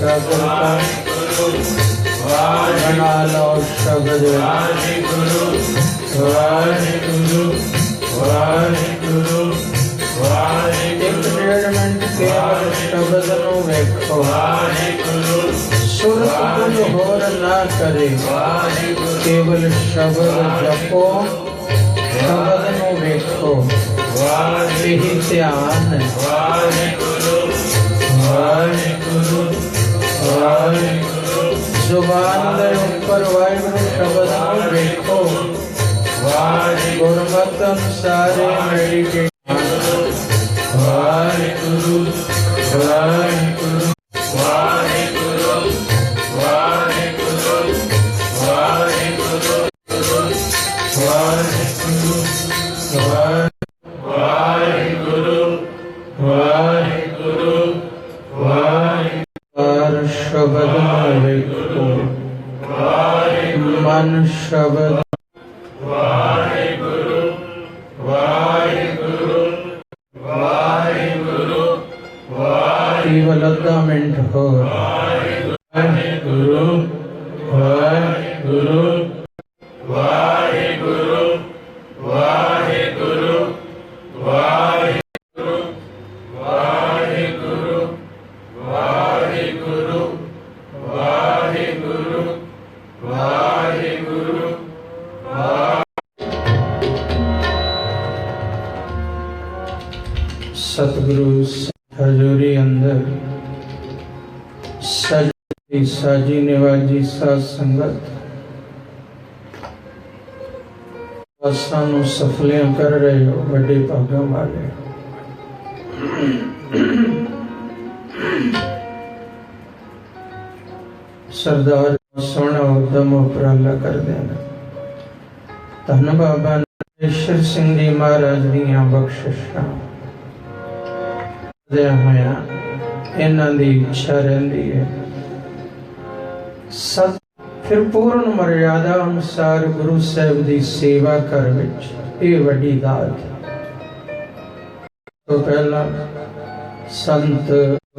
एकाग्रता बना लो शब्द वाहिगुरु वाहिगुरु वाहिगुरु एक डेढ़ मिनट केवल शब्द नू वेखो सुरत कुछ होर ना करे केवल शब्द जपो शब्द नू वेखो यही ध्यान है। वाहिगुरु वाहिगुरु वाहिगुरु जुबान दे ऊपर वाहिगुरु शब्द नू वेखो गुरमत अनुसार मेडिटेशन वाहिगुरु वाहिगुरु वाहिगुरु वाहिगुरु वाहिगुरु वाहिगुरु वाहिगुरु वाहिगुरु वाहिगुरु शब्द वेखो मन शब्द वाहिगुरु वाहिगुरु वाहिगुरु केवल आधा मिनट हो वाहिगुरु वाहिगुरु वाहिगुरु वाहिगुरु वाहिगुरु वाहिगुरु वाहिगुरु वाहिगुरु वाहिगुरु सतगुरु हजूरी अंदर सजी साजी निवाजी साध संगत सानू सफलियां कर रहे हो बड़े भागों वाले सरदार सोना उदम उपराला कर देना धन बाबा नरेश्वर सिंह जी महाराज दियां बख्शिशां होया इन्हां दी इच्छा रहिंदी है सत फिर पूर्ण मर्यादा अनुसार गुरु साहिब दी सेवा कर विच ये वड्डी दात तो पहला संत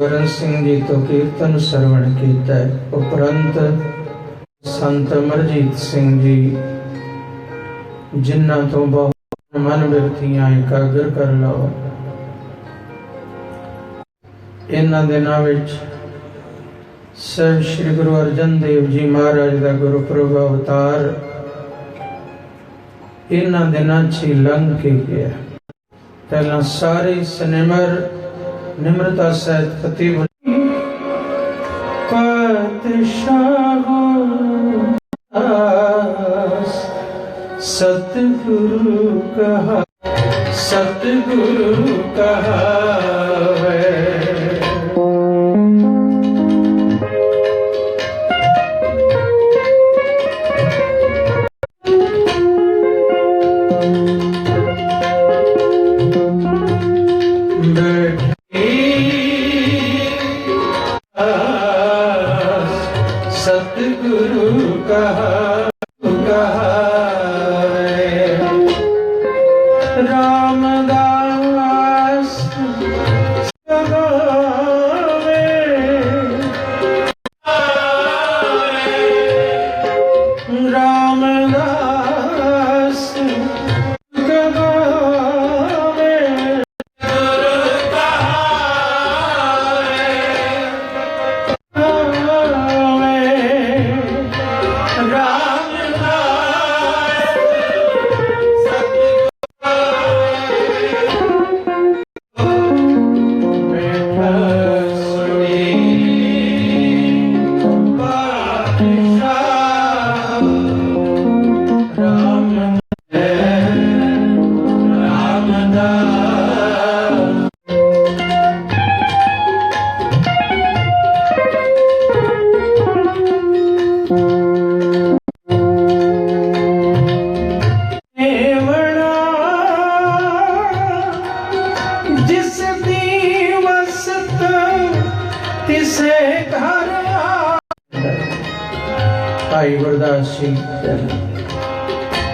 वरण सिंह जी तो कीर्तन श्रवण कीता है उपरंत संत अमरजीत सिंह जी जिन्हां तो बहुत मन बिरतियां एकाग्र कर लो इन्हां दिनां विच सर श्री गुरु अर्जन देव जी महाराज का गुरुपुरब अवतार इन्हां दिनां च लंघ के गया। पहला सारे सनिमर निम्रता सहित फतेह पातशाहो सतगुरु कहा सतगुरु कहा सतगुरु कहा रामदास रामदास भाई गुरदास सिंह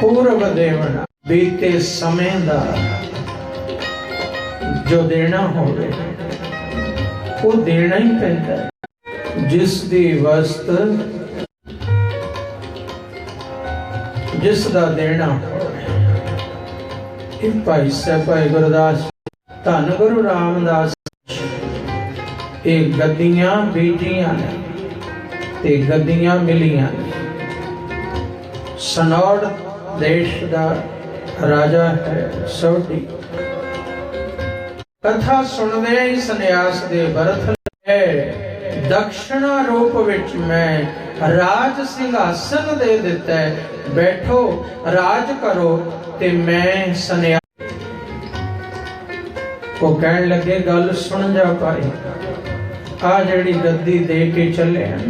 पूर्व देवना बीते समय दा जो देना होवे वो देना ही पैंदा जिस दी वस्त जिस दा देना। ये भाई साहब भाई गुरदास धन गुरु रामदास ये गद्दियां बीजियां ने ते गद्दियां मिलियां ने। सनौड़ देश का राजा है सोढी। कथा सुनदे ही सन्यास दे बरत है। दक्षिणा रूप विच मैं राज सिंहासन दे दिता है। बैठो राज करो ते मैं सन्यास। वो कहन लगे गल सुन जा भाई, आ जिहड़ी गद्दी दे के चले हैं,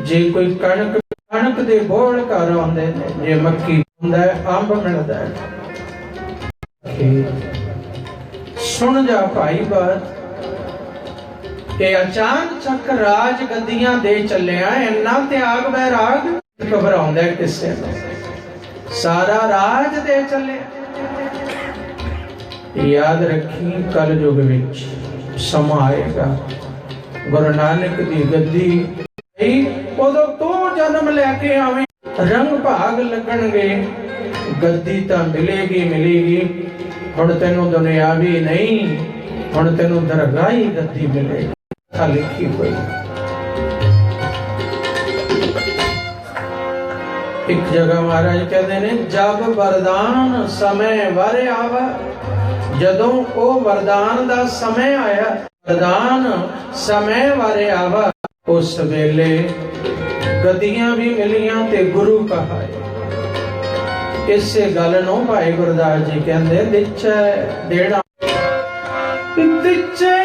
जे कोई कणक कणक दे बोल घर आउंदे ने, जे मक्की हुंदा है, अंब मिलदा है। सुन जा भाई बात, कि अचानक राज गद्दियां दे चलिया। इन्ना त्याग बैराग घबराउंदा किसे नूं, सारा राज दे चले। याद रखी कल युग विच समा आएगा, गुरु नानक दी गद्दी उदों तू जन्म लैके आवे, रंग भाग लगणगे, गद्दी तां मिलेगी मिलेगी। हुण तैनूं दुनियावी नहीं, हुण तैनूं दरगाही गद्दी मिलेगी। लिखी हुई एक जगह महाराज कहते ने, जब वरदान समय वर आवा। जदों ओ वरदान दा समय आया, वरदान समय वर आवा, उस वेले गद्दियां भी मिलियां ते गुरु कहाए। इसे गल नूं भाई गुरदास जी कहंदे, दिच्छे देना दिच्छे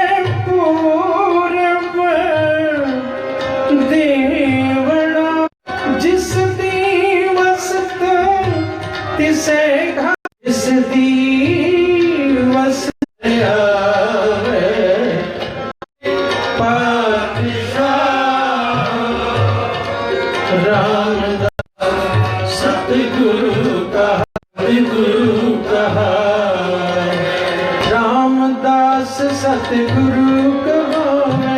देवड़ा, जिस दी वसत तिसे जिस दी वसत आवे। पातशाह रामदास सतगुरु कहा, रामदास सतगुरु कहावे।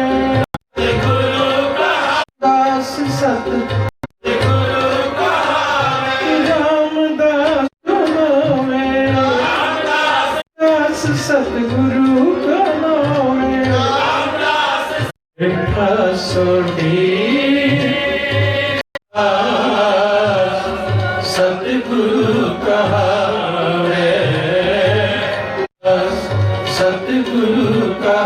सतगुरु का नाम है सोढी, सतगुरु कहावे, सतगुरु का।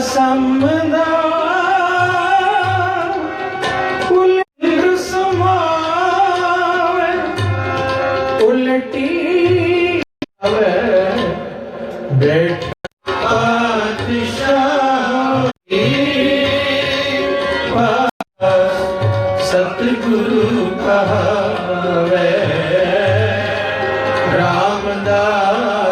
समदा उलट समावे, उलटी आवे, बैठ पातशाह सतगुरु कहावे। रामदास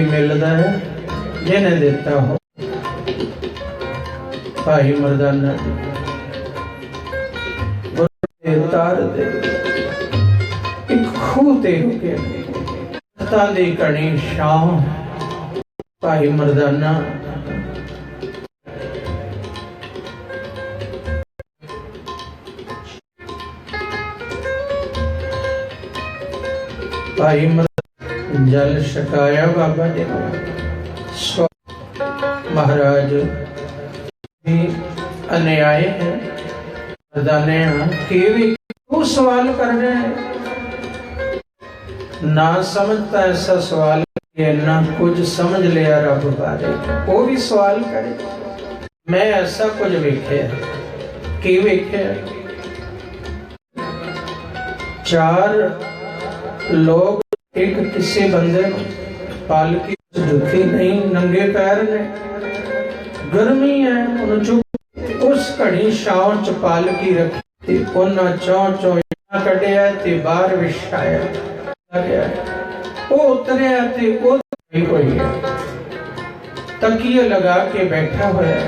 मिलता है जिन्हें देता हो। भाई मर्दाना तार दे एक खूह ते रुके दी कणी शाम। भाई मर्दाना भाई जल छकाया बाबा जी ने। महाराज अन्याय है, मर्दाने के भी खूब सवाल कर रहे हैं। ना समझता ऐसा सवाल इन्ना कुछ समझ लिया रब बारे, वो भी सवाल करे मैं ऐसा कुछ वेख्या की वेख्या। 4 लोग एक किसी बंदे पालकी जुत्ती नहीं, नंगे पैर ने, गर्मी है, उन्हें चुप उस घड़ी छां च पालकी रखी, उन्हें चौं कढ़िया ते बाहर विछाया, वो उतरिया ते वो कोई तकिए लगा के बैठा होया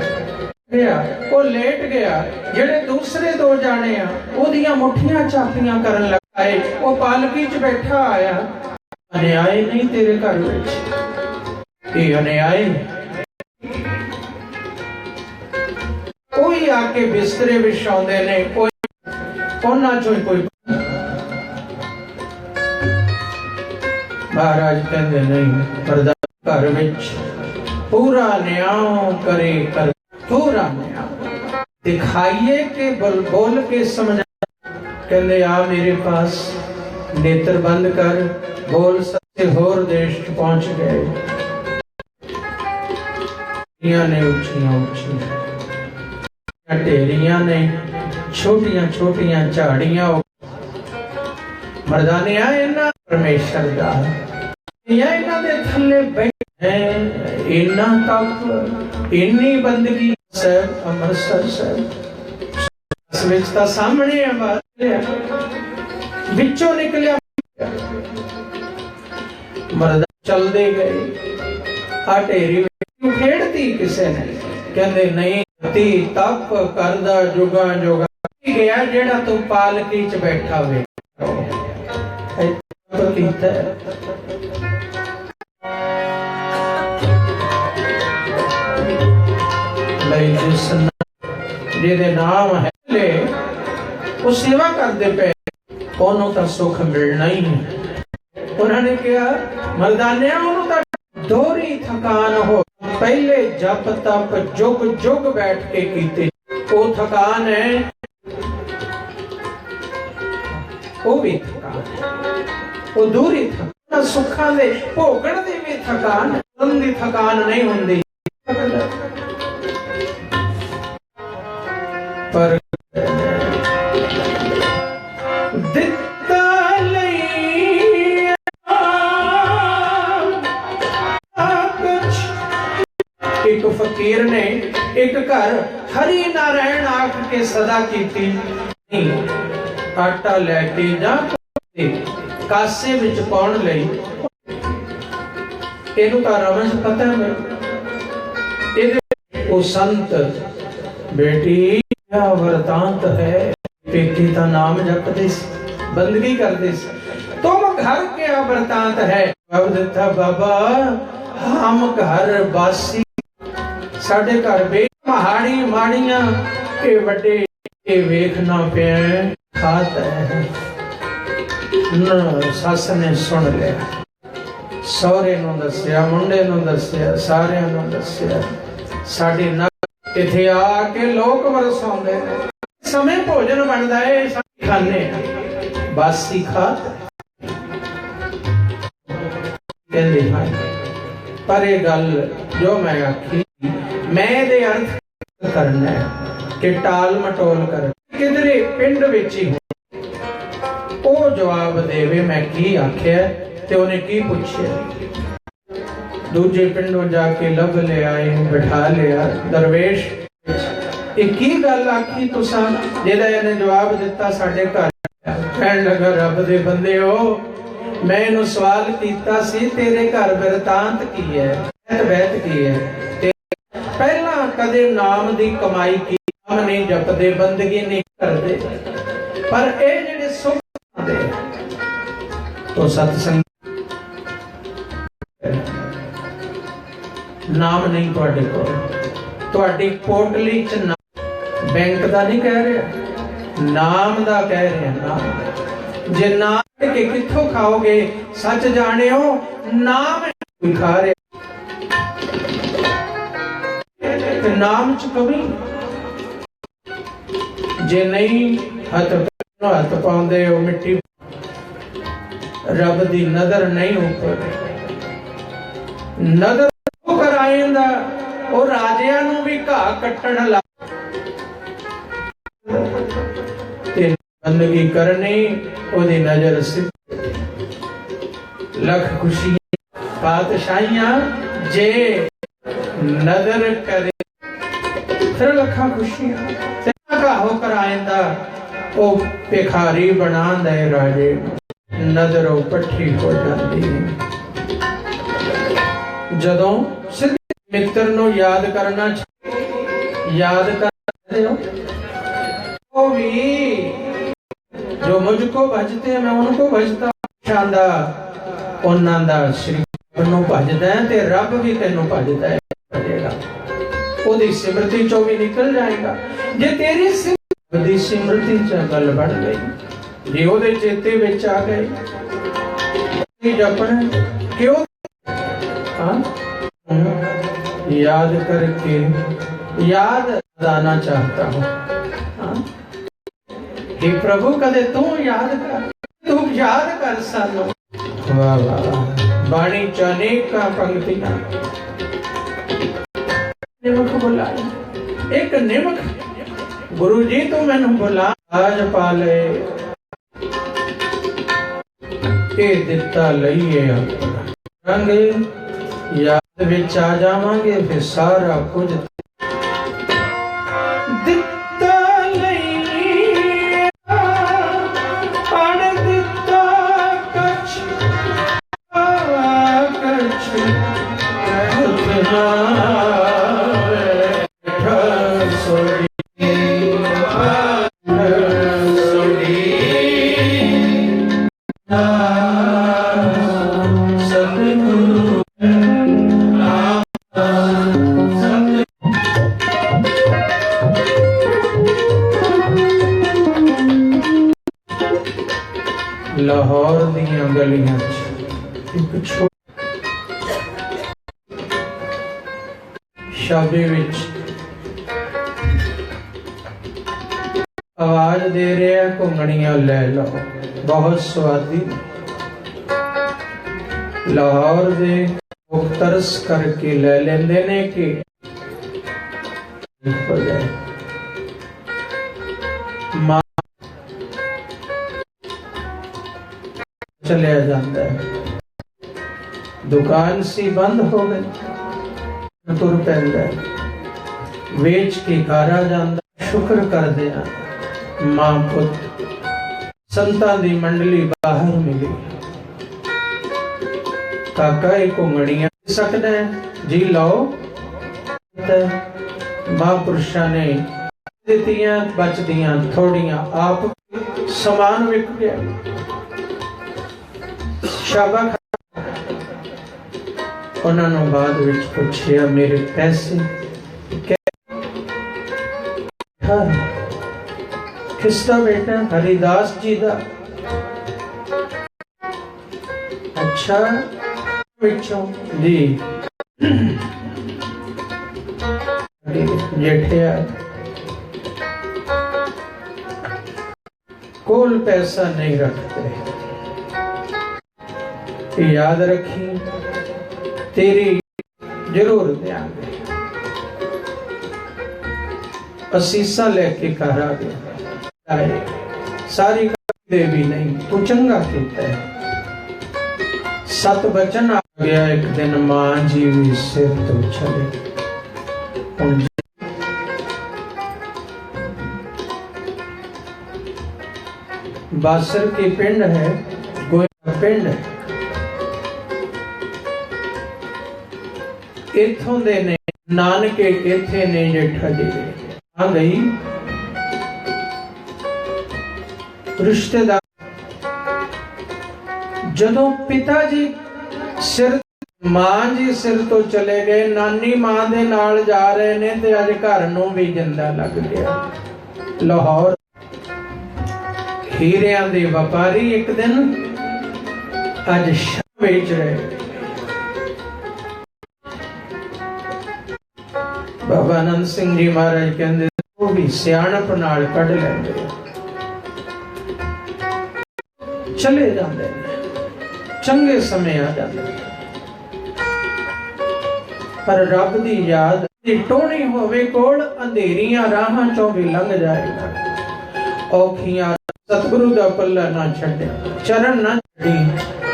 गया, वो लेट गया। जेड़े दूसरे 2 जाने आ ओदियां मुठियां चापियां करन लगाए, वो पालकी च बैठा आया। अन्याय नहीं तेरे घर विच, ये अन्याय। कोई आके बिस्तरे विछाउंदे ने, कोई उन्हां चों कोई महाराज कहते नहीं, प्रधान घर विच पूरा न्याय करे कर, पूरा न्याय दिखाइए के बोल के समझा। कहते आ मेरे पास, नेत्र बंद कर, बोल सबसे होर देश पहुंच गए। ने उछियां उछियां ढेरियां ने, छोटियां छोटियां झाड़ियां, मर्दाने इन्ना परमेश्वर दा इन्ना दे थल्ले बैठे, इन्ना तप, इन्नी बंदगी। साहब अमृतसर साहब विच तां सामने आवाज विचों निकलिया, मर्दा चलदे गए। आ ढेरी खेड़ती किसे ने, कहंदे नहीं ती तप करदा जुगा जुगा गया जेड़ा तू पालकी च बैठा वे कीता। जिहदे नाम है ले वो सेवा करते पे, ओनू तां सुख मिलना ही है। उन्होंने कहा मर्दाने ओनू तां दोहरी थकान हो, पहले जप तप जुग जुग बैठ के कीते, वो थकान है, वो भी थकान, वो दूरी थकान, सुखा दे भोगण दी भी थकान, दी थकान नहीं हुंदी। पर दिता लई कुछ। एक फकीर ने एक घर हरि नारायण आख के सदा कीती, आटा लैके जा कासे विच पाउण लई, इहनूं तां रमज पता है। इहदे ओ संत बेटी क्या वरतांत है, पेटी का नाम जपते बंदगी करते, तुम घर क्या वरतांत है। जवाब दिता बाबा हम घर बासी, साडे घर बे महाड़ी माड़ियां के वड्डे के वेखना पे खाता है। न सस ने सुन लिया, सौरे नूं दस्सिया, मुंडे नूं दस्सिया, सारियां नूं दस्सिया, साडी न इथे आके लोक वरसाउंदे ने, समय भोजन बनदा है खाने बासी खात कहंदे हां। पर ये गल जो मैं आखी मैं दे अर्थ करना है कि टाल मटोल कर किधरे पिंड विच ही हो। ओ जवाब देवे मैं की आख्या ते उन्हें की पूछया। दूजे पिंडों जाके लब ले आए, बिठा लिया। दरवेश एक ही गल आखी तुसा, जेदा इहने जवाब दिता साडे घर। कहण लगा रब दे बंदे हो, मैं इहनूं सवाल कीता सी तेरे घर बिरतांत की है, बैत की है। पहला कदे नाम दी कमाई की, नाम नहीं जपदे, बंदगी नहीं करदे, पर ये जेडे सुख दे तो सत्संग नाम नहीं तुहाडे कोल, तुहाडी पोटली च नाम बैंक दा नहीं कह रहा, नाम दा कह रहा। नाम जे नाम के कित्थों खाओगे, सच जाने हो नाम खा रहे, नाम च कमी जे नहीं हथ पाउंदे हो मिट्टी, रब दी नजर नहीं ऊपर। ਨਦਰ ਕਰਾਏਂਦਾ ਉਹ ਰਾਜਿਆਂ ਨੂੰ ਵੀ ਘਾਹ ਕੱਟਣ ਲੱਗ ਤੇ ਬੰਦਗੀ ਕਰਨੀ ਉਹਦੀ ਨਜ਼ਰ ਸਿੱਧ ਲੱਖ ਖੁਸ਼ੀ ਪਾਤਸ਼ਾਹੀਆਂ ਜੇ ਨਜ਼ਰ ਕਰੇ ਫਿਰ ਲੱਖਾਂ ਖੁਸ਼ੀਆਂ ਤੇ ਘਾਹੋ ਕਰਾਏਂਦਾ ਉਹ ਭਿਖਾਰੀ ਬਣਾ ਦੇ ਰਾਜੇ ਨਜ਼ਰੋਂ ਪੱਠੀ ਹੋ ਜਾਂਦੀ ਹੈ। ਜਦੋਂ ਸਿੱਧੇ ਮਿੱਤਰ ਨੂੰ ਯਾਦ ਕਰਨਾ याद करते हो वो भी जो मुझको भजते हैं मैं उनको भजता शानदार उन्हां दा श्री नूं भजदा है ते रब भी तैनूं भजदा है भजेगा ओदी सिमरती चों भी निकल जाएगा जे तेरी सिमरती सिमरती च गल बढ़ गई जे ओदे चेते विच आ गए जपना क्यों हाँ याद करके याद लाना चाहता हूँ हे प्रभु कदे तू याद कर सानू वाह वाह बाणी चानेक का पंक्तियां निमक बुलाए एक निमक गुरु जी तू मैनू बुला आज पाले ये दिता लईए रंग याद विच आ जावांगे फिर सारा कुछ लाहौर दियां गलियां एक शाबे विच आवाज दे रहे घुंगणियां लै लो बहुत स्वादी लाहौर दे तरस करके ले लेंदे ने कि हो जाए चलिया जाता है दुकान सी बंद हो गई तुर पैंदा वेच के कारा जाता शुक्र कर दिया मां पुत संतां दी मंडली बाहर मिली काका एक घुंगड़ियां सकदा है जी लो महापुरुषां ने दित्तियां बचदियां थोड़ियां आप समान विक गया शाबा उन्होंने बाद विच पूछया मेरे पैसे किसका बेटा हरिदास जी दा अच्छा पिछों जी जेठिया कोल पैसा नहीं रखते याद रखी तेरी जरूर देंगे असीसा लेके घर आ गया सारी दे भी नहीं तू चंगा कीता है सत बचन आ गया एक दिन मां जी भी सिर तो चले बासर के पिंड है गोया पिंड है इथों दे ने नानके इथे ने जेठा जी आ गई रिश्तेदार जदों पिताजी सिर मां जी सिर तो चले गए नानी मां दे नाल जा रहे ने ते अज घर नूं भी जिंदा लग गया लाहौर हीरियां दे व्यापारी एक दिन अज बेच रहे बाबा आनंद सिंह जी महाराज कहते वो भी सियाणप नाल कढ लैंदे चले जाते चंगे समय आ जाते पर रब दी याद दी टोनी होवे कोल अंधेरियां राहां चों भी लंघ जाएगा। औखियां सतगुरु दा पल्ला ना छड्डे, चरण ना छड्डी,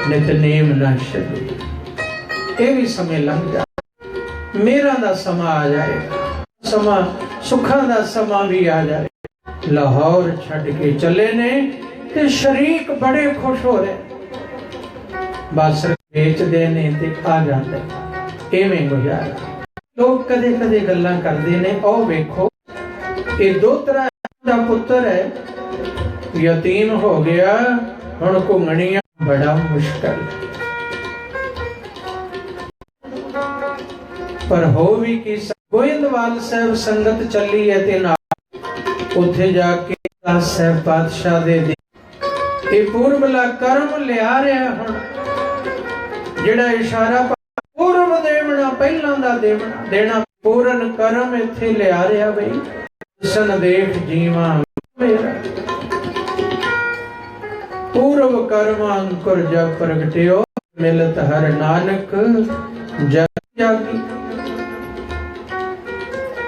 नितनेम ना छड्डी। ये भी समय लंघ जा, मेरा दा समा आ जाएगा, समा सुखां दा समा भी आ जाए। लाहौर छड्ड के चले ने ते शरीक बड़े खुश हो रहे, बस बेचदे ने ते आ जाते। इवें गुजारा लोग कदे कदे गल्लां करदे ने, ओ वेखो ये दोतरा दा पुत्तर है, यतीम हो गया, हुण घुंघणियां बड़ा मुश्किल। पर हो भी कि गोइंदवाल साहब संगत चली है ते नाल उत्थे जाके साहब पातशाह दे ये पूर्वला कर्म लिया रहा। हुण जिहड़ा इशारा पूर्व देवना पहलां दा देना पूरन कर्म इत्थे लिया रहा। बई सन देख जीवा मेरा पूर्व कर्म अंकुर जब प्रगटियो, मिलत हर नानक जग जागी।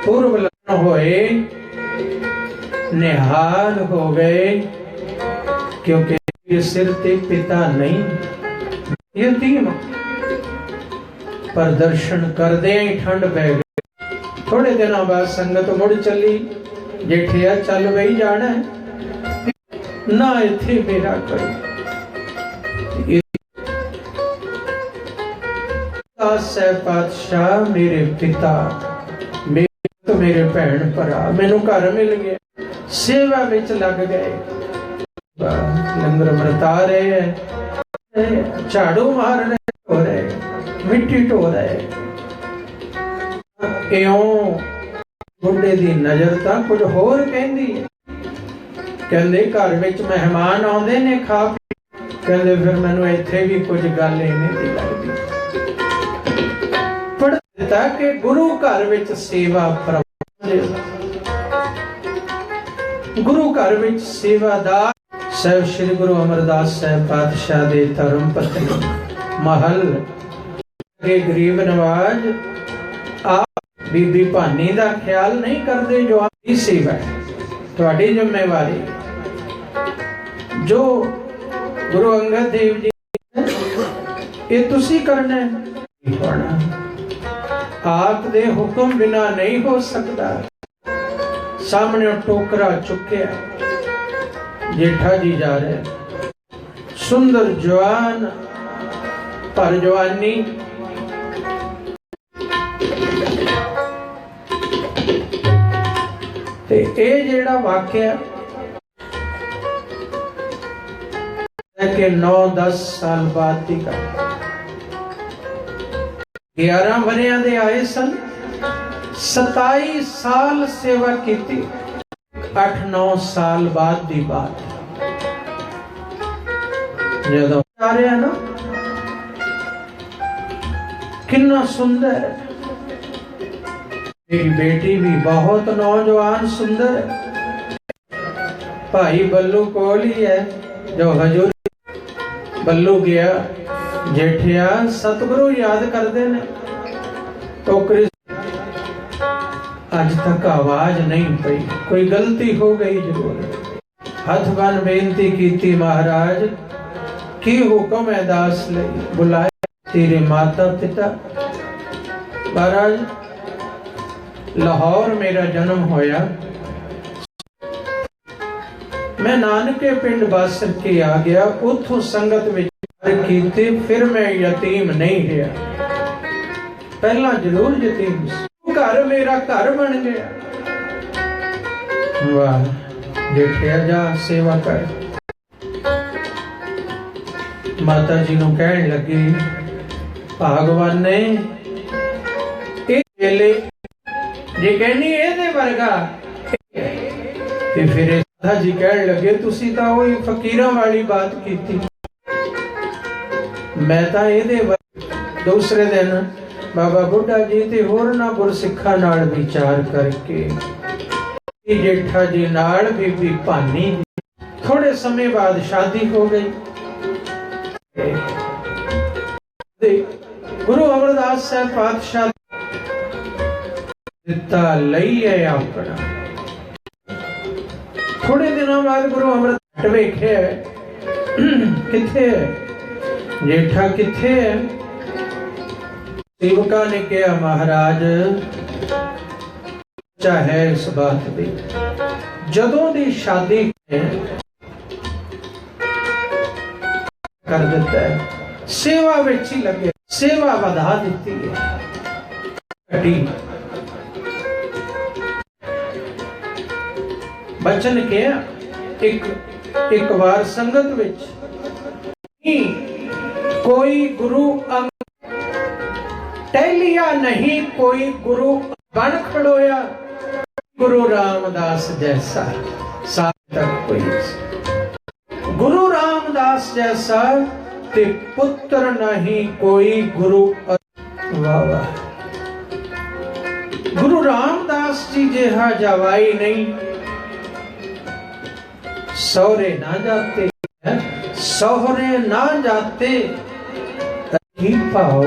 पूर्व लग्न होए निहाल हो गए, क्योंकि ये सिर ते पिता नहीं, यतीम। पर दर्शन करदे ही ठंड पै गई। थोड़े दिनों बाद संगत मुड़ चली, जेठिया चल वही जाना है ना, इत्थे मेरा कोई पातशाह मेरे पिता मेरे भैन भरा मैनू घर मिल गया, सेवा विच लग गए, लंगर वरता रहे हैं, झाड़ू मार रहे, हो रहे मिट्टी ढो रहे। इयों बुढ़े दी नजर तां कुछ होर कहंदी है। कहंदे घर विच मेहमान आउंदे ने खा पी, कहंदे फिर मैनू इत्थे भी कुछ गल इवें दी लगदी। पढ़ दिता कि गुरु घर विच सेवा गुरु घर विच सेवादार साहब श्री गुरु अमरदास साहब पातशाह दे धर्म पत्नी महल के गरीब नवाज आप बीबी भानी दा ख्याल नहीं करते, जो आपकी सेवा है, तुहाडी जिम्मेवारी। जो गुरु अंगद देव जी ये तुसी करना है, आप दे हुक्म बिना नहीं हो सकता। सामने टोकरा चुक्या, जेठा जी जा रहे, सुंदर जवान पर जवानी, ते ए जेड़ा वाकया के 9-10 साल बाद की गल, 11 वरियां दे आए सन, 27 साल सेवा की, 8-9 साल बाद दी बात जदों आ रहे हैं ना, कितना सुंदर है। मेरी बेटी भी बहुत नौजवान सुंदर है। भाई बल्लू कोल ही है, जो हजूर बल्लू गया, जेठिया सतगुरु याद करते ने, टोकरी अज तक आवाज नहीं पई, कोई गलती हो गई जरूर। हथ बन बेनती की, महाराज की हुक्म है दास लई, बुलाए तेरे माता पिता। महाराज लाहौर मेरा जन्म होया, मैं नानके पिंड बासर के आ गया, उथों संगत विच कीते, फिर मैं यतीम नहीं रहा। पहला जरूर यतीम, घर मेरा घर बन गया। वाह, देखिया जा सेवा कर। माता जी नूं कहण लगी, भगवान ने वेले जे कहनी इहदे वर्गा, ते फिर माता जी कहण लगे तुसी तां ओही फकीरां वाली बात कीती, मैं तां इहदे। दूसरे दिन बाबा बुढ़ा जी ते होरना गुरसिखां नाल विचार करके जेठा जी नाल बीबी भानी, थोड़े समय बाद शादी हो गई। गुरु अमरदास साहब पातशाह ਦਿੱਤਾ ਲਈਏ ਆਪਣਾ। ਥੋੜੇ ਦਿਨਾਂ ਬਾਅਦ ਗੁਰੂ ਅਮਰਦਾਸ ਵੇਖਿਆ ਕਿੱਥੇ ਹੈ ਜੇਠਾ, ਕਿੱਥੇ ਹੈ? ਸੇਵਕਾਂ ਨੇ ਕਿਹਾ ਮਹਾਰਾਜ ਚਾਹੇ ਇਸ ਬਾਤ ਦੀ ਜਦੋਂ ਦੀ ਸ਼ਾਦੀ ਕਰ ਦਿੱਤਾ ਹੈ, ਸੇਵਾ ਵਿੱਚ ਹੀ ਲੱਗੇ, ਸੇਵਾ ਵਧਾ ਦਿੱਤੀ ਹੈ। ਬਚਨ ਕਿਹਾ ਇੱਕ ਵਾਰ ਸੰਗਤ ਵਿੱਚ ਕੋਈ ਗੁਰੂ ਟਹਿਲਿਆ ਨਹੀਂ, ਕੋਈ ਗੁਰੂ ਬਣ ਖੜੋਇਆ, ਗੁਰੂ ਰਾਮਦਾਸ ਜੈਸਾ ਸਾਥ ਤੱਕ ਕੋਈ ਗੁਰੂ ਰਾਮਦਾਸ ਜੈਸਾ ਤੇ ਪੁੱਤਰ ਨਹੀਂ ਕੋਈ ਗੁਰੂ। ਵਾਹ ਵਾਹ, गुरु रामदास जी जिहा जवाई नहीं, सौरे ना जाते, सौरे ना जाते ही पाओ।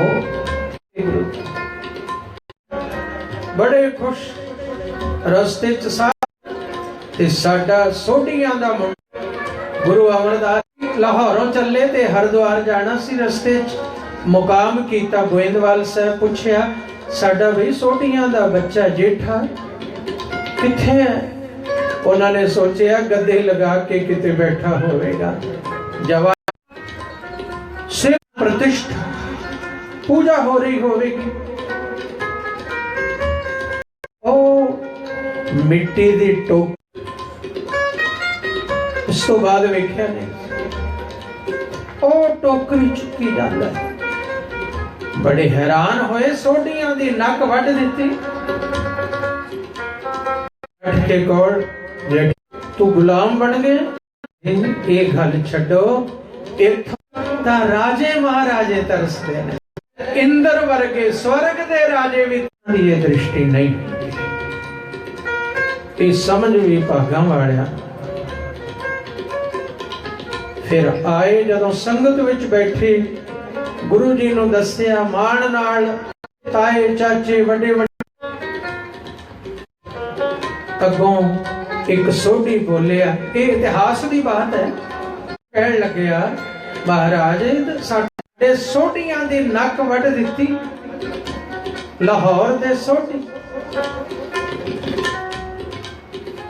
बड़े खुश रस्ते च साडा सोटियां दा मुंडा गुरु अमरदास लाहौरों चले ते हरिद्वार जाना सी, रस्ते च मुकाम कीता गोइंदवाल साहब, पुछया साडा भी सोटियां दा बच्चा जेठा किथे है? उन्होंने सोचा गद्दे लगा के किते बैठा होवेगा, जवान सिर्फ प्रतिष्ठा पूजा हो रही होवेगी। ओ मिट्टी दी टोक, इस तो बाद वेख्या ने ओ टोकरी चुकी जांदा है। बड़े हैरान होए, सोटियां दी नक वड दिती। के कोल तू गुलाम बन गया। ये गल छड्डो, इत्थों तां राजे महाराजे तरसदे ने, इंद्र वर्गे स्वर्ग दे राजे भी ये दृष्टि नहीं। ये समझ भी भागां वालिया। फिर आए जदों संगत विच बैठे, गुरु जी नूं दस्सिया मान नाल, ताए चाचे वड्डे अगों एक सोढ़ी बोलिया। ये इतिहास की बात है। कह लग्या महाराज साडे सोढ़ियां दी नक वड दित्ती, लाहौर दे सोढ़ी।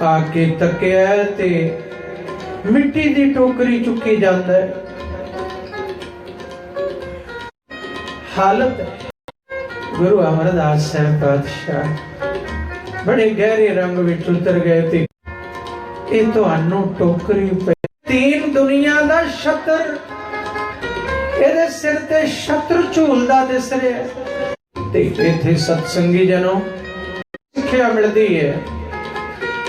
आके तकिया ते मिट्टी दी टोकरी चुकी जांदा है। हालत गुरु अमरदास साहब पातशाह बड़े गहरे रंग विच उतर गए थे। ये तुहानू टोकरी पे तीन दुनिया दा छत्र, इहदे सिर ते छत्र झूलदा दिस रिहा। ते इत्थे सत्संगी जनों सिक्ख्या मिलदी है।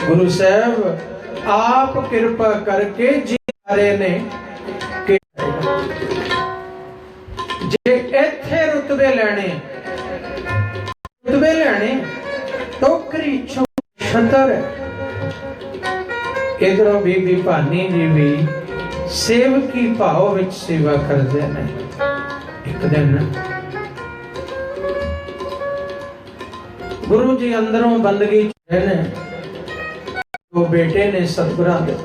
गुरु साहब आप कृपा करके जी रहे ने कि जे इत्थे रुतबे लेने टोकरी छतर है। इधरों बीबी भानी जी भी सेवकी भाव विच सेवा करते हैं। एक दिन गुरु जी अंदरों बंदगी ने, वो बेटे ने सतगुरां दे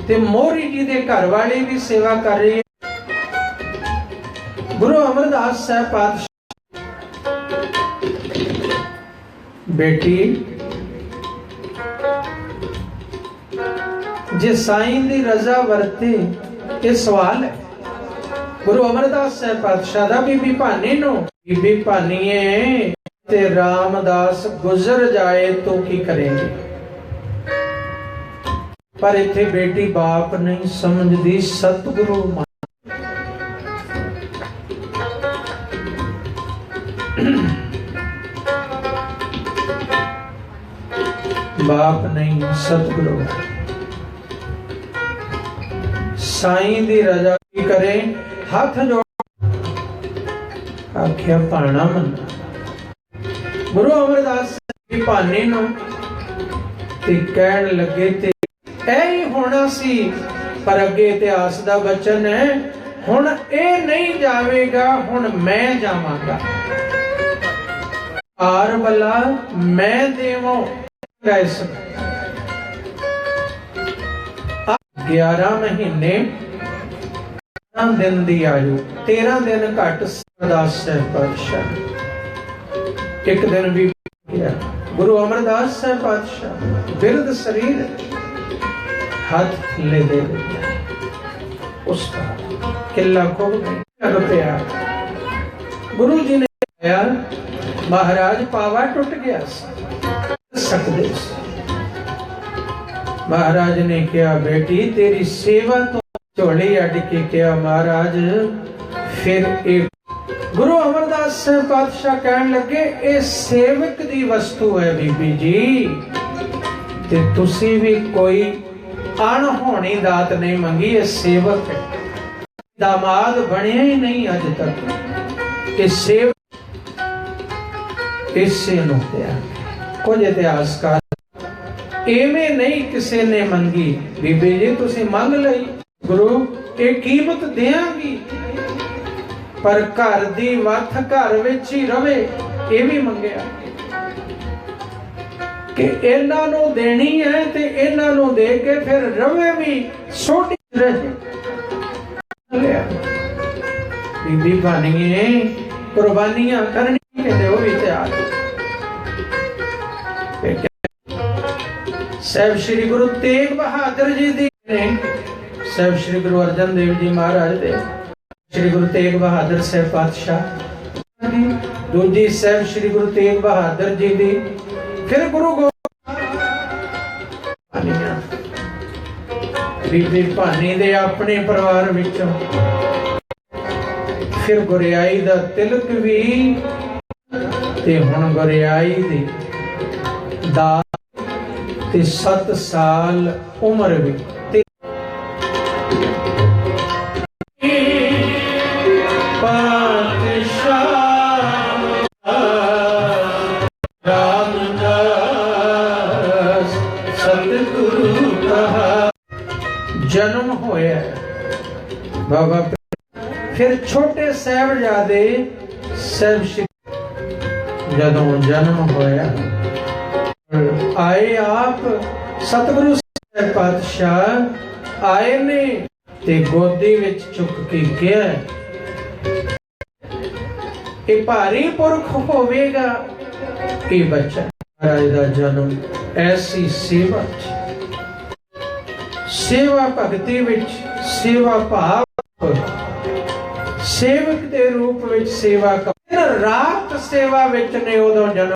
ते मोरी जी दे घर वाली भी सेवा कर रही है। गुरु अमरदास साहब पातशाह, बेटी जे साईं दी रजा वरते, ये सवाल है। गुरु अमरदास साहब पातशाह दा बीबी भानी नूं, बीबी भानीए ते रामदास गुजर जाए तो की करेंगे? पर इत्थे बेटी बाप नहीं समझदी, सतगुरु बाप नहीं सतगुरु। साईं दी रजा की करे, हाथ जोड़ आख्या पाना मन्ना। गुरु अमरदास की भानी नूं ते कहण लगे ते ऐ ही होना सी, पर अगे इतिहास दा वचन है, हुण ए नहीं जावेगा, हुण मैं जावांगा। आर बला मैं देवो कैसे 11 महीने 13 दिन दी आयु 13 दिन घट अमरदास साहब पातशाह एक दिन भी गया। गुरु अमरदास साहब पातशाह बिरद शरीर हाथ ले दे उसका किला खूब गया। गुरु जी ने कहा महाराज पावा टूट गया सकते। महाराज ने कहा बेटी तेरी सेवा तो झोली अड के कहा महाराज फिर एक गुरु अमरदास साहब पातशाह कहन लगे ये सेवक दी वस्तु है बीबी जी ते तुसी भी कोई अणहोनी दात नहीं मंगी। ये सेवक है दामाद बनिया ही नहीं अज तक। ये सेवक इससे कुछ इतिहासकार एवें नहीं किसी ने मंगी। बीबी जी तुसी मंग लई गुरु ये कीमत देंगी पर घर दी वथ घर विच ही रवे ये भी मंगया कि इन्हां नूं देनी है ते इन्हां नूं दे के फिर रवे भी छोटी रहे। बीबी बनिए कुर्बानियां करनी कहते वो भी तैयार। साहब श्री गुरु तेग बहादुर जी दी ने साहब श्री गुरु अर्जन देव जी महाराज दे श्री गुरु तेग बहादुर साहब पातशाह दूजी साहब श्री गुरु तेग बहादुर जी दी फिर गुरु बीबी भानी दे अपने परिवार विचों फिर गुरियाई दा तिलक भी ते हुण गुरियाई दी दा ते 7 साल उम्र भी जन्म होया बाबा। फिर छोटे साहबजादे साहब जदों जन्म होया आए आप सतगुरु साहब पातशाह आए ने ते गोदी विच चुक के गया ये भारी पुरख होवेगा ये बच्चा। महाराज दा जन्म ऐसी सेवा सेवा भगती विच सेवा भाव सेवक दे रूप विच सेवा कर रात सेवा विच ने उदों जन्म।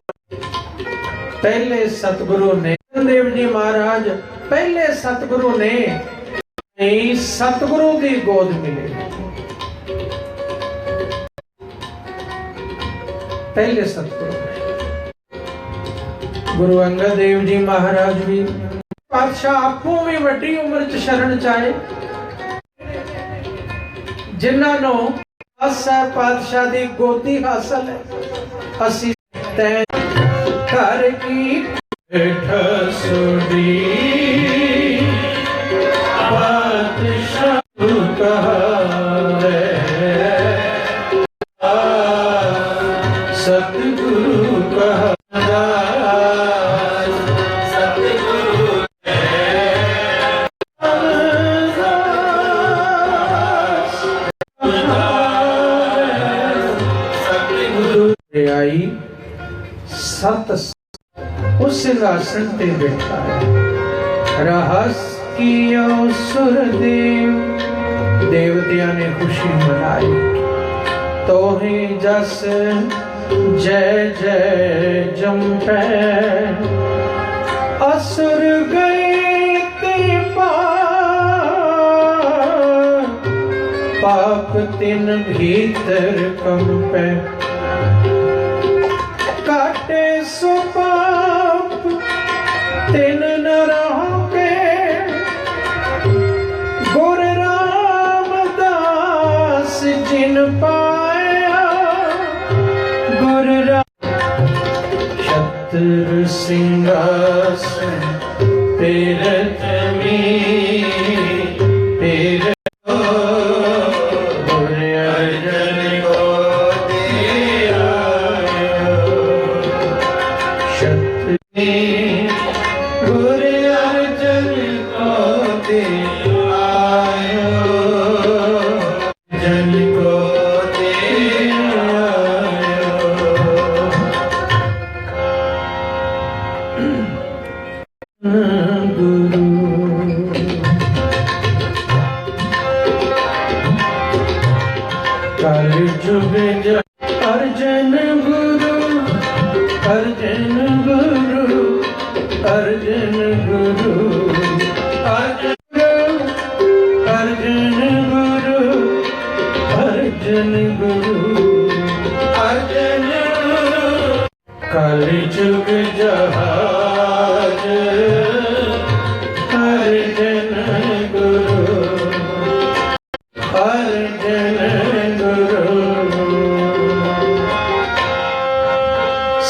पहले सतगुरु ने देव जी महाराज पहले सतगुरु ने सतगुरु की गोद मिले। पहले सतगुरु गुरु अंगद देव जी महाराज भी पातशाह आपू भी वड्डी उम्र च शरण चाहे जिन्हों साहब पातशाह की गोदी हासिल है। असी तैं घर की ठसुड़ी पातशाह कहावे सतगुरु कहा आई सत उस सिंहासन पे बैठा है। रहस कियो सुरदेव देवतिया ने खुशी मनाई तो ही जस जय जय जम्पै असुर गए ते पाप तिन भीतर कंपै काटे सो पाप तिन न रहोगे गुर रामदास जिन पाया गुर छत्र सिंहासन पेरत में पेर अर्जन गुरु अर्जन गुरु अर्जन गुरु अर्जन गुरु अर्जन गुरु कलि जुग जहाज अर्जन गुरु अर्जन गुरु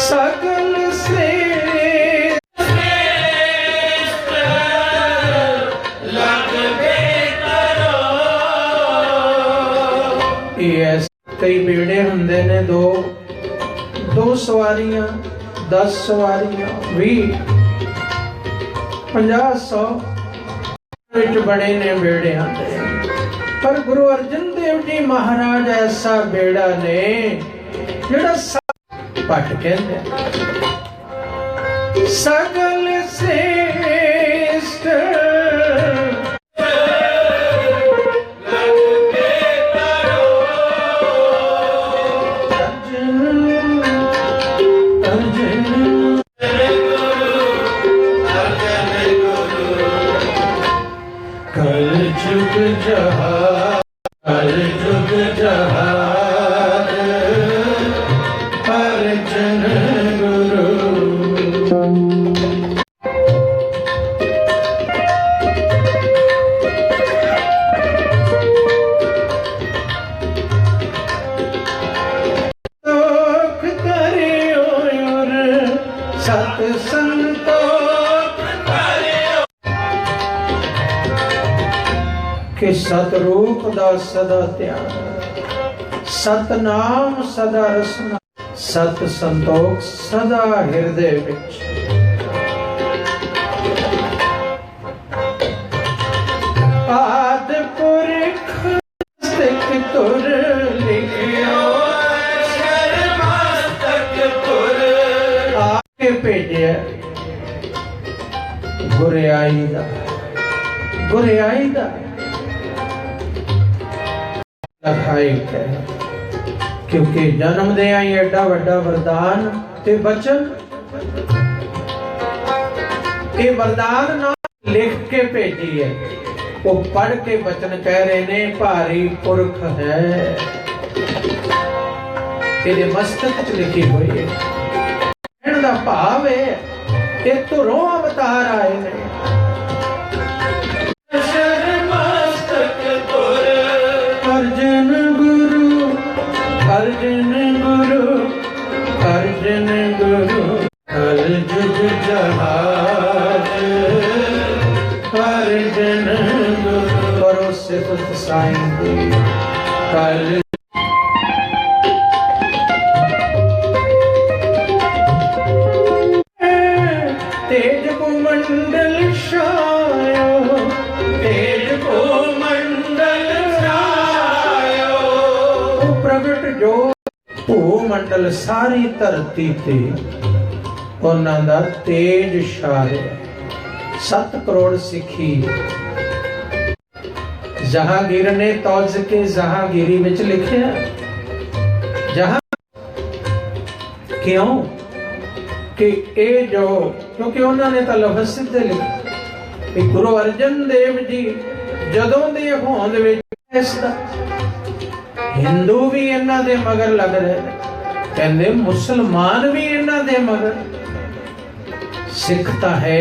सकल श्रेष्ठ लगबे करो। यस कई बेड़े हुंदे ने दो सवारियां 10 सवारियां 20 50 100 विच बड़े ने बेड़ियां दे। पर गुरु अर्जन देव जी महाराज ऐसा बेड़ा ने जेड़ा पट कहते सकल श्रेष्ठ कल जुग जहाज कल जुग जहाज अर्जन गुरु। तोख करे और सत संतोख कि सतरूप दा सदा ध्यान सतनाम सदा रसना सत संतोख सदा हृदय विच। आद पुरख सिख तुर लिखियो शर्मास्तक तुर आके भेजिया गुरियाई दा लखाई है क्योंकि जन्म दे आई एडा वड्डा वरदान ते बचन ये वरदान ना लिख के भेजी है वो पढ़ के बचन कह रहे ने भारी पुरख है तेरे मस्तक च लिखी हुई है। कहने दा भाव है ये धुरों अवतार आए ने अर्जन गुरु अर्जन गुरु अर्जन गुरु कल जुग जहाज अर्जन गुरु करो सिफत साईं दी कल तेज को मंडल छायो तेज को मंडल प्रगट जो भूमंडल सारी धरती ते उन्हां दा तेज छाया 7 करोड़ सिखी जहांगीर ने तौज के जहांगीरी विच लिखिया जहां क्यों कि ए जो क्योंकि उन्होंने तो लफ्ज़ सीधे लिखे गुरु अर्जन देव जी जदों दे होंद विच इसदा हिंदू भी इन्हां दे मगर लग रहे कहंदे मुसलमान भी इन्हां दे मगर सिख तां है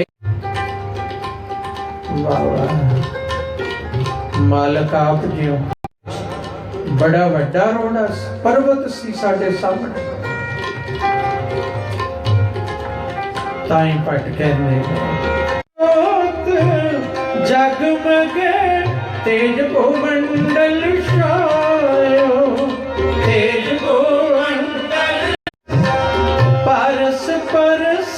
मालक आप जियो बड़ा वड्डा रोड़ा पर्वत सी साडे सामने ताई पट कहने जगमगे तेज को मंडल छायो तेज को मंडल परस परस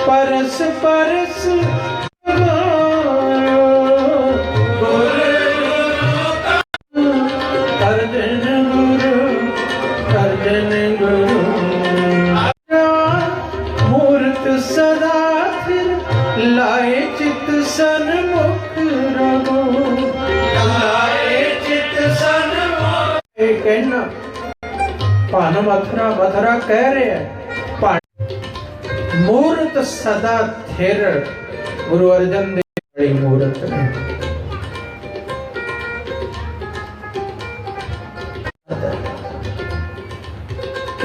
परस परस अर्जन गुरु अर्जन गुरु मूर्त सदा फिर लाए चित सन्मुख रहो लाए चित सन्मुख कहना भान मथुरा मथुरा कह रहे हैं मूर्त सदा थिर गुरु अर्जन देव बड़ी मूर्त ने।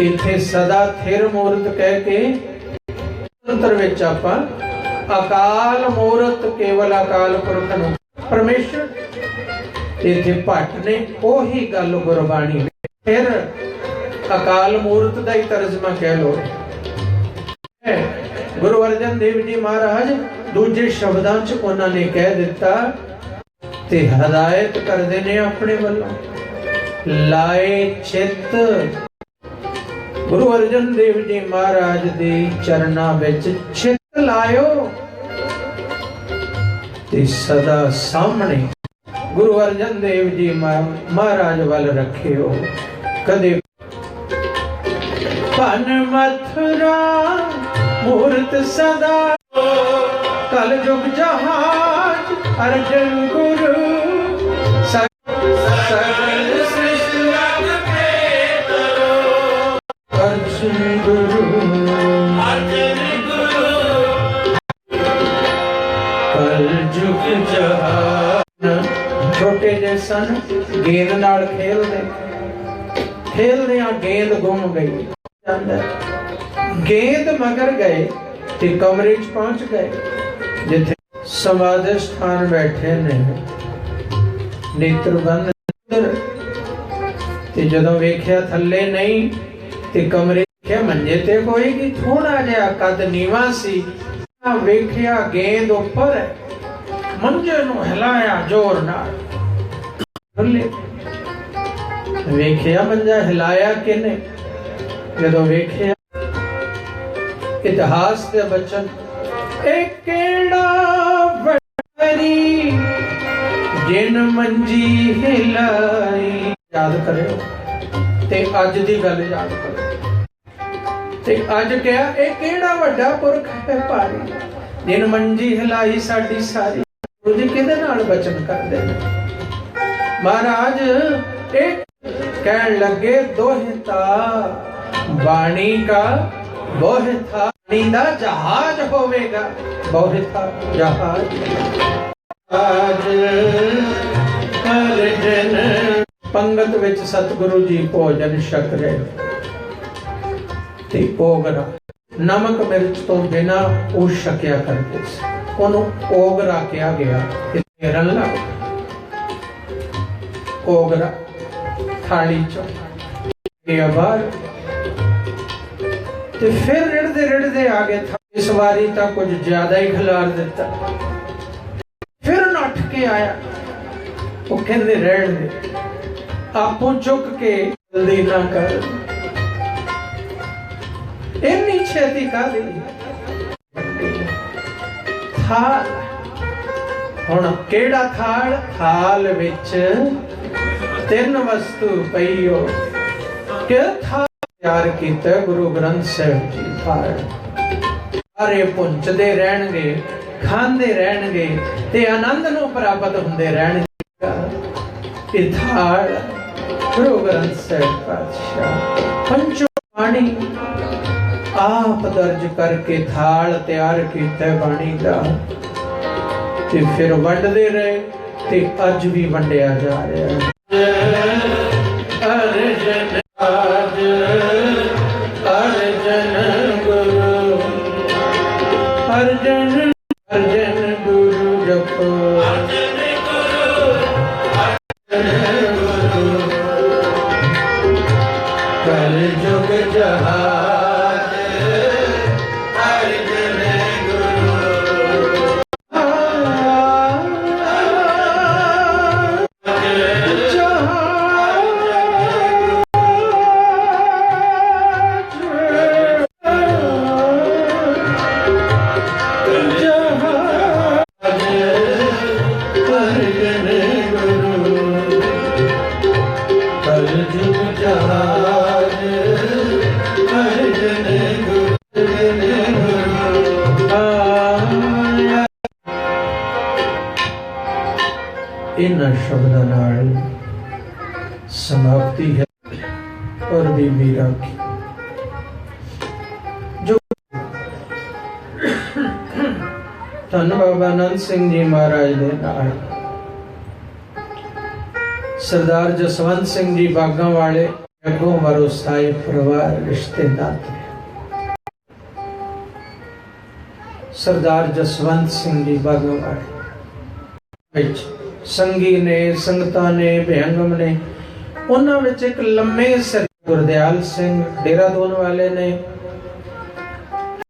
इथे सदा थिर मूर्त कह के मंत्र विच आपां अकाल मूर्त केवल अकाल पुरख नूं परमेश्वर इथे भट्ट ने ओही गल गुरबाणी में फिर अकाल मूर्त का ही तर्जमा कह लो। गुरु अर्जन देव जी महाराज दूजे शब्दां च उन्होंने कह दिता ते हदायत करदे ने अपने वालों लाए चित। गुरु अर्जन देव जी महाराज दे चरना विच चित लायो ते सदा सामने गुरु अर्जन देव जी महाराज वाल रखे हो। कदे पन मथुरा मूर्त सदा कल युग जहाज अर्जन गुरु सकल सृष्टि अर्जन गुरु कल युग जहाज। छोटे जे सन गेंद नाल खेलदे गेंद गुम गई। गेंद मगर गए ते कमरे च पहुंच गए जिथे समाधि स्थान बैठे ने नेत्र बंद ते जदों वेख्या थल्ले नहीं ते कमरे के मंजे ते कोई की थोड़ा जिहा कद नीवा सी। वेख्या गेंद उपर मंजे नूं हिलाया जोर नाल वेख्या मंजा हिलाया किने। जदों वेख्या इतिहास के बचन एक केड़ा वरी जिन मंजी हिलाई याद करियो ते अज दी गल याद करो ते अज क्या एक केड़ा वड्डा पुरख है भारी जिन मंजी हिलाई साडी सारी। गुरु जी किहदे नाल बचन करदे ने महाराज एक कहन लगे दोहिता वाणी का बोहिता नींदा जहाज होवेगा बोहिता जहाज। आज अर्जन पंगत विच सतगुरु जी भोजन छक रहे ते ओगरा नमक मिर्च तो बिना वो छकिया करते ओनू ओगरा कहा गया। रन लग ओगरा थाली चो गया बाहर ते फिर रिड़दे आ गए था। इस बारी तो कुछ ज्यादा ही खिलार दिता। फिर नठ के आया वो कहते रहन दे आपो चुक के जल्दी ना कर इन्नी छेती कर दी थाल। हुण केड़ा थाल थाल विच तीन वस्तु पई हो के थाल तैयार कीता गुरु ग्रंथ साहिब जी थाल। सारे पुंचदे रहणगे खांदे रहणगे ते आनंद नूं प्राप्त हुंदे रहणगे। इह थाल गुरु ग्रंथ साहिब पातशाह पंचो बाणी आप दर्ज करके थाल तैयार कीता बाणी दा ते फिर वंडदे रहे ते अज भी वंडिया जा रहा है। अर्जन आज अर्जन गुरु अर्जन अर्जन गुरु जपो अर्जन गुरु कल युग जहाज अर्जन इन शब्दों नाल समाप्ति है और बीबी राखी जो ਧੰਨ ਬਾਬਾ ਆਨੰਦ ਸਿੰਘ ਜੀ ਮਹਾਰਾਜ ਦੇ ਨਾਲ ਸਰਦਾਰ ਜਸਵੰਤ ਸਿੰਘ ਜੀ ਬਾਗਾਂ ਵਾਲੇ ਅੱਗੋਂ ਵਰੋ ਸਾਹਿਬ ਪਰਿਵਾਰ ਰਿਸ਼ਤੇਦਾਰ ਸਰਦਾਰ ਜਸਵੰਤ ਸਿੰਘ ਜੀ ਬਾਗਾਂ ਵਾਲੇ ਵਿੱਚ ਸੰਗੀ ਨੇ ਸੰਗਤਾਂ ਨੇ ਭਿਆੰਗਮ ਨੇ ਉਹਨਾਂ ਵਿੱਚ ਇੱਕ ਲੰਮੇ ਸਰੀਰ ਗੁਰਦਿਆਲ ਸਿੰਘ ਦੇਹਰਾਦੂਨ ਵਾਲੇ ਨੇ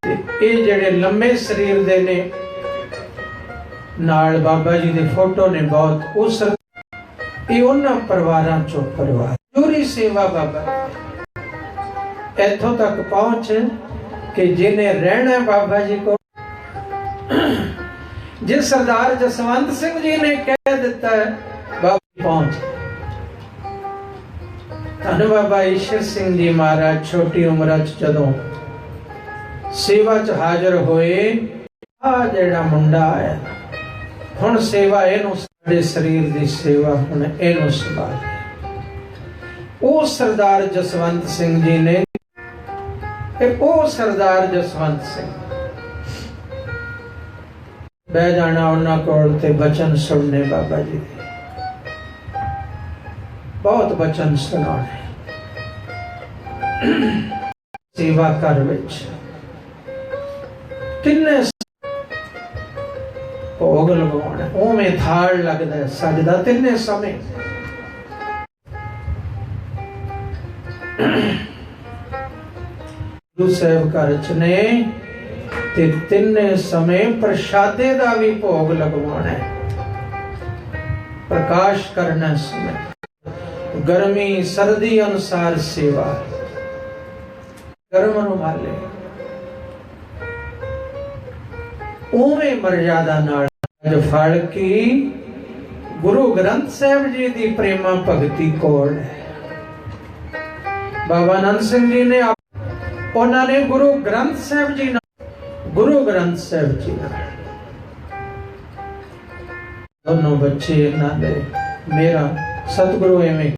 ਇਹ ਜਿਹੜੇ ਲੰਮੇ ਸਰੀਰ ਦੇ ਨੇ ਨਾਲ ਬਾਬਾ ਜੀ ਦੇ ਫੋਟੋ ਨੇ ਬਹੁਤ ਉਸ ਇਹ ਉਹਨਾਂ ਪਰਿਵਾਰਾਂ ਚੋਂ ਪਰਿਵਾਰ ਪੂਰੀ ਸੇਵਾ ਬਾਬਾ ਇੱਥੋਂ ਤੱਕ ਪਹੁੰਚ ਕਿ ਜਿਹਨੇ ਰਹਿਣਾ ਬਾਬਾ ਜੀ ਕੋ ਜੇ ਸਰਦਾਰ ਜਸਵੰਤ ਸਿੰਘ ਜੀ ਨੇ ਕਹਿ ਦਿੱਤਾ ਹੈ ਬਾਬਾ ਪਹੁੰਚ ਧੰਨ ਬਾਬਾ ਈਸ਼ਰ ਸਿੰਘ ਜੀ ਮਹਾਰਾਜ ਛੋਟੀ ਉਮਰ ਚ ਜਦੋਂ ਸੇਵਾ ਚ ਹਾਜ਼ਰ ਹੋਏ ਆ ਜਿਹੜਾ ਮੁੰਡਾ ਆਇਆ ਹੁਣ ਸੇਵਾ ਇਹਨੂੰ ਸਾਡੇ ਸਰੀਰ ਦੀ ਸੇਵਾ ਹੁਣ ਇਹਨੂੰ ਸੰਭਾਲ ਉਹ ਸਰਦਾਰ ਜਸਵੰਤ ਸਿੰਘ ਜੀ ਨੇ ਉਹ ਸਰਦਾਰ ਜਸਵੰਤ ਸਿੰਘ ਬਹਿ ਜਾਣਾ ਉਹਨਾਂ ਕੋਲ ਤੇ ਬਚਨ ਸੁਣਨੇ ਬਾਬਾ ਜੀ ਦੇ ਬਹੁਤ ਬਚਨ ਸੁਣਾਉਣੇ ਸੇਵਾ ਕਰ ਵਿੱਚ ਤਿੰਨੇ ਭੋਗ ਲਗਾਉਣਾ ਉਵੇਂ ਥਾਲ ਲੱਗਦਾ ਸਜਦਾ ਤਿੰਨੇ ਸਮੇਂ ਗੁਰੂ ਸਾਹਿਬ ਘਰ ਚ ਨੇ ਤੇ ਤਿੰਨੇ ਸਮੇਂ ਪ੍ਰਸ਼ਾਦੇ ਦਾ ਵੀ ਭੋਗ ਲਗਵਾਉਣਾ ਪ੍ਰਕਾਸ਼ ਕਰਨਾ ਸਮੇਂ ਗਰਮੀ ਸਰਦੀ ਅਨੁਸਾਰ ਸੇਵਾ ਗਰਮ ਨੂੰ ਮਾਲੇ ਉਵੇਂ ਮਰਜ਼ਾਦਾ ਨਾਲ ਫਲ ਕੀ ਗੁਰੂ ਗ੍ਰੰਥ ਸਾਹਿਬ ਜੀ ਦੀ ਪ੍ਰੇਮਾ ਭਗਤੀ ਕੋਲ ਹੈ ਬਾਬਾ ਆਨੰਦ ਸਿੰਘ ਜੀ ਨੇ ਉਹਨਾਂ ਨੇ ਗੁਰੂ ਗ੍ਰੰਥ ਸਾਹਿਬ ਜੀ ਨਾਲ ਦੋਨੋਂ ਬੱਚੇ ਇਹਨਾਂ ਦੇ ਮੇਰਾ ਸਤਿਗੁਰੂ ਐਵੇਂ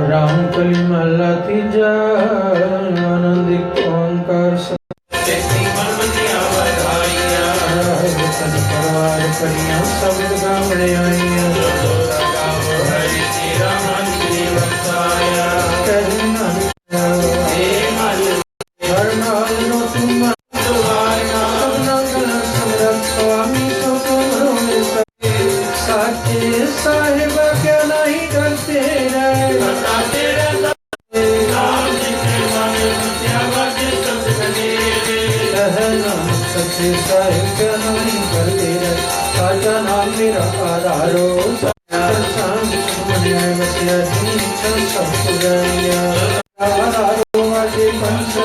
ਰਾਮ ਕਲੀ ਮਹਲਾ ਤੀਜਾ ਆਨੰਦ ਓੰਕਾਰ ਪਰਿਵਾਰ ਕਰੀਆਂ ਸ਼ਬਦ ਗਾਵਣੇ ਆਈਆਂ ਹਰੀ ਤੇਰਾ ਮਨ ਦੀ ਵਸਾਇਆ ਕਰਨਾ ਏ ਮਲ ਹਰਨਾਲ ਨੂੰ ਤੁਮ ਦੁਆਰਾ ਸਭਨਾ ਗਨ ਸਮਰਥ ਸੁਆਮੀ ਸੋ ਤੁਮਰੋ ਸਾਚੇ ਸਾਹਿਬ ਕਿਆ ਨਹੀਂ ਕਰਤੇ ਰਹਿ ਬਤਾ ਤੇਰਾ ਨਾਮ ਜਿਤੇ ਮਨ ਮੁਤਿਆ ਵਾਜੇ ਸਬਦ ਕਲੇ ਕਹਿਣਾ ਸੱਚੇ ਸਾਹਿਬ ਕਿਆ ਨਹੀਂ करते रहे साचा नाम मेरा आधारो संग सुमने बसिया जी सब गया आधारो वाजे पंच